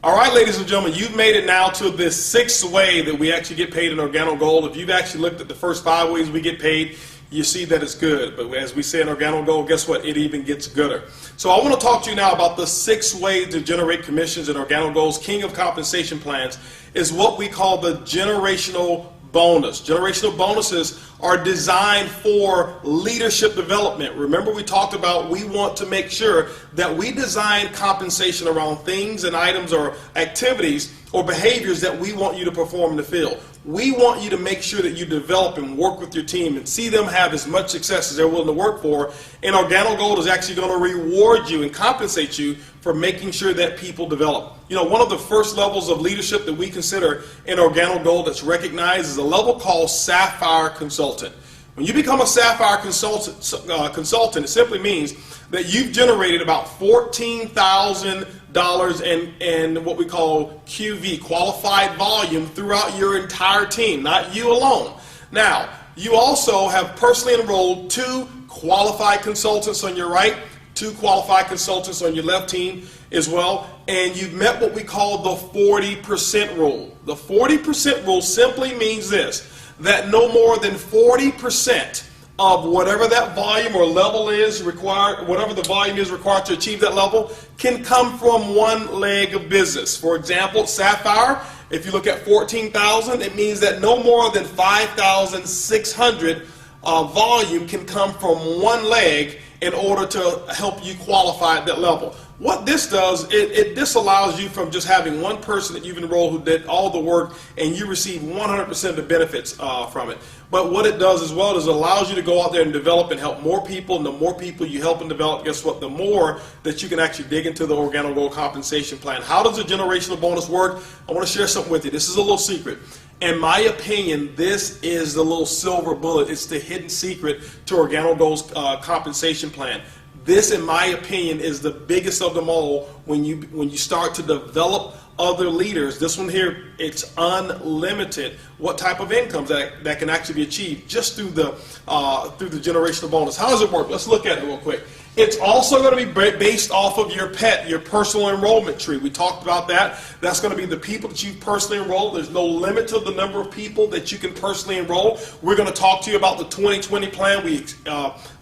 All right, ladies and gentlemen, you've made it now to the sixth way that we actually get paid in OrganoGold. If you've actually looked at the first 5 ways we get paid, you see that it's good. But as we say in OrganoGold, guess what? It even gets gooder. So I want to talk to you now about the 6 ways to generate commissions in OrganoGold's King of Compensation Plans is what we call the generational bonus. Generational bonuses are designed for leadership development. Remember, we talked about we want to make sure that we design compensation around things and items or activities or behaviors that we want you to perform in the field. We want you to make sure that you develop and work with your team and see them have as much success as they're willing to work for. And OrganoGold is actually going to reward you and compensate you for making sure that people develop. You know, one of the first levels of leadership that we consider in OrganoGold that's recognized is a level called Sapphire Consultant. When you become a Sapphire Consultant, it simply means that you've generated about $14,000 in what we call QV, qualified volume, throughout your entire team, not you alone. Now, you also have personally enrolled 2 qualified consultants on your right, 2 qualified consultants on your left team as well, and you've met what we call the 40% rule. The 40% rule simply means this, that no more than 40% of whatever that volume or level is required, whatever the volume is required to achieve that level, can come from one leg of business. For example, Sapphire, if you look at 14,000, it means that no more than 5,600 volume can come from one leg in order to help you qualify at that level. What this does, it disallows you from just having one person that you've enrolled who did all the work and you receive 100% of the benefits from it. But what it does as well is it allows you to go out there and develop and help more people, and the more people you help and develop, guess what, the more that you can actually dig into the OrganoGold compensation plan. How does a generational bonus work? I want to share something with you. This is a little secret. In my opinion, this is the little silver bullet. It's the hidden secret to OrganoGold's compensation plan. This, in my opinion, is the biggest of them all when you start to develop other leaders. This one here, it's unlimited what type of incomes that can actually be achieved just through the generational bonus. How does it work? Let's look at it real quick. It's also going to be based off of your PET, your personal enrollment tree. We talked about that. That's going to be the people that you've personally enrolled. There's no limit to the number of people that you can personally enroll. We're going to talk to you about the 2020 plan. We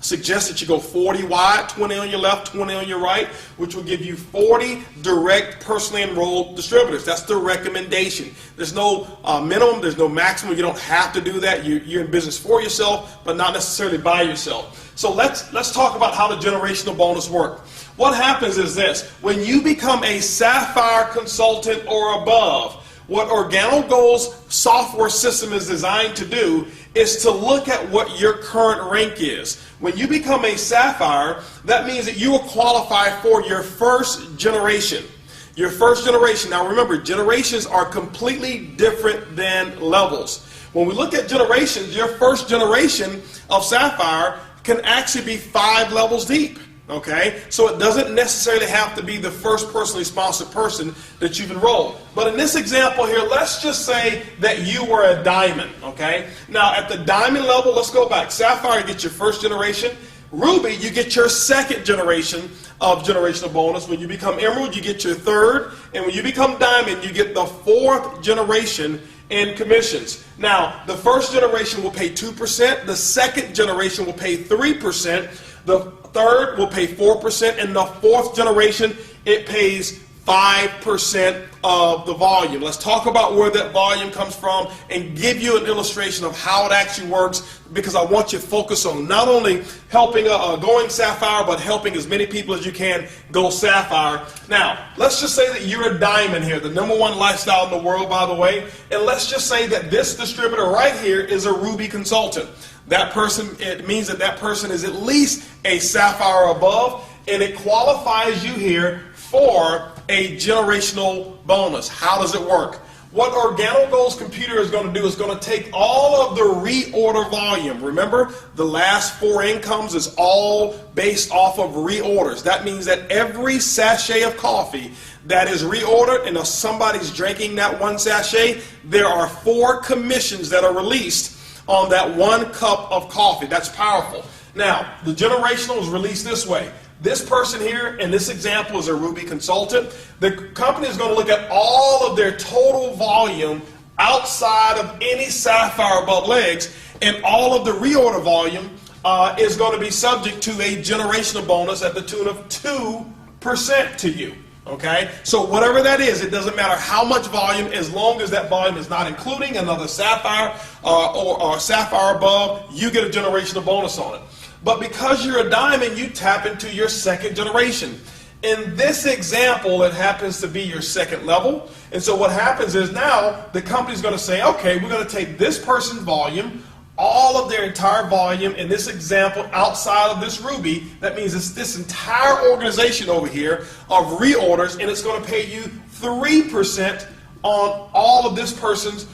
suggest that you go 40 wide, 20 on your left, 20 on your right, which will give you 40 direct personally enrolled distributors. That's the recommendation. There's no minimum. There's no maximum. You don't have to do that. You're in business for yourself, but not necessarily by yourself. So let's talk about how the generational bonus works. What happens is this. When you become a Sapphire Consultant or above, what OrganoGold's software system is designed to do is to look at what your current rank is. When you become a Sapphire, that means that you will qualify for your first generation. Your first generation. Now remember, generations are completely different than levels. When we look at generations, your first generation of Sapphire can actually be 5 levels deep. Okay, so it doesn't necessarily have to be the first personally sponsored person that you've enrolled. But in this example here, let's just say that you were a diamond. Okay, now at the diamond level, let's go back. Sapphire, you get your first generation. Ruby, you get your second generation of generational bonus. When you become emerald, you get your third. And when you become diamond, you get the 4th generation in commissions. Now, the first generation will pay 2%. The second generation will pay 3%. The third will pay 4%. And the 4th generation, it pays 5% of the volume. Let's talk about where that volume comes from and give you an illustration of how it actually works, because I want you to focus on not only helping going Sapphire, but helping as many people as you can go Sapphire. Now, let's just say that you're a diamond here, the #1 lifestyle in the world, by the way, and let's just say that this distributor right here is a Ruby consultant. That person, it means that that person is at least a Sapphire above, and it qualifies you here for a generational bonus. How does it work? What OrganoGold's computer is going to do is going to take all of the reorder volume. Remember, the last 4 incomes is all based off of reorders. That means that every sachet of coffee that is reordered, and if somebody's drinking that 1 sachet, there are 4 commissions that are released on that 1 cup of coffee. That's powerful. Now, the generational is released this way. This person here in this example is a Ruby consultant. The company is going to look at all of their total volume outside of any Sapphire above legs, and all of the reorder volume is going to be subject to a generational bonus at the tune of 2% to you. Okay, so whatever that is, it doesn't matter how much volume, as long as that volume is not including another Sapphire or Sapphire above, you get a generational bonus on it. But because you're a diamond, you tap into your second generation. In this example, it happens to be your second level. And so what happens is now the company's going to say, okay, we're going to take this person's volume, all of their entire volume in this example outside of this Ruby. That means it's this entire organization over here of reorders, and it's going to pay you 3% on all of this person's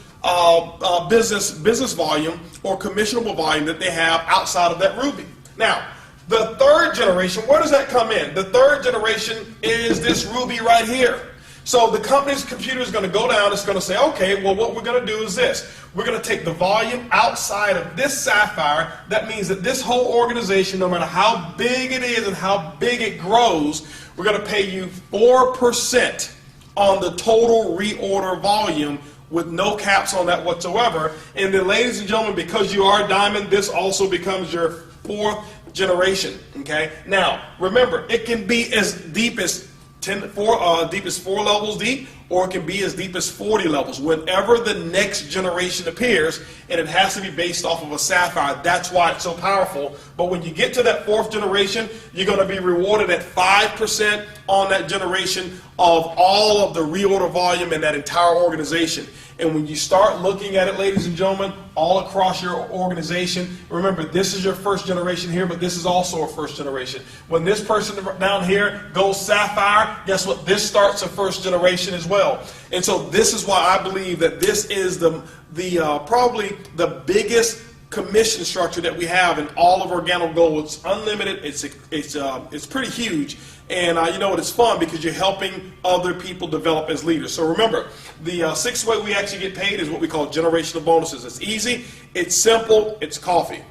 business volume or commissionable volume that they have outside of that Ruby. Now, the third generation, where does that come in? The third generation is this Ruby right here. So the company's computer is going to go down, it's going to say, okay, well, what we're going to do is this. We're going to take the volume outside of this Sapphire. That means that this whole organization, no matter how big it is and how big it grows, we're going to pay you 4% on the total reorder volume with no caps on that whatsoever. And then, ladies and gentlemen, because you are a diamond, this also becomes your fourth generation. Okay. Now, remember, it can be as deep as 4 levels deep, or it can be as deep as 40 levels. Whenever the next generation appears, and it has to be based off of a Sapphire, that's why it's so powerful. But when you get to that fourth generation, you're going to be rewarded at 5% on that generation of all of the reorder volume in that entire organization. And when you start looking at it, ladies and gentlemen, all across your organization, remember, this is your first generation here, but this is also a first generation. When this person down here goes Sapphire, guess what? This starts a first generation as well. And so this is why I believe that this is probably the biggest commission structure that we have in all of OrganoGold. It's unlimited. It's pretty huge. And you know what? It's fun because you're helping other people develop as leaders. So remember, the sixth way we actually get paid is what we call generational bonuses. It's easy, it's simple, it's coffee.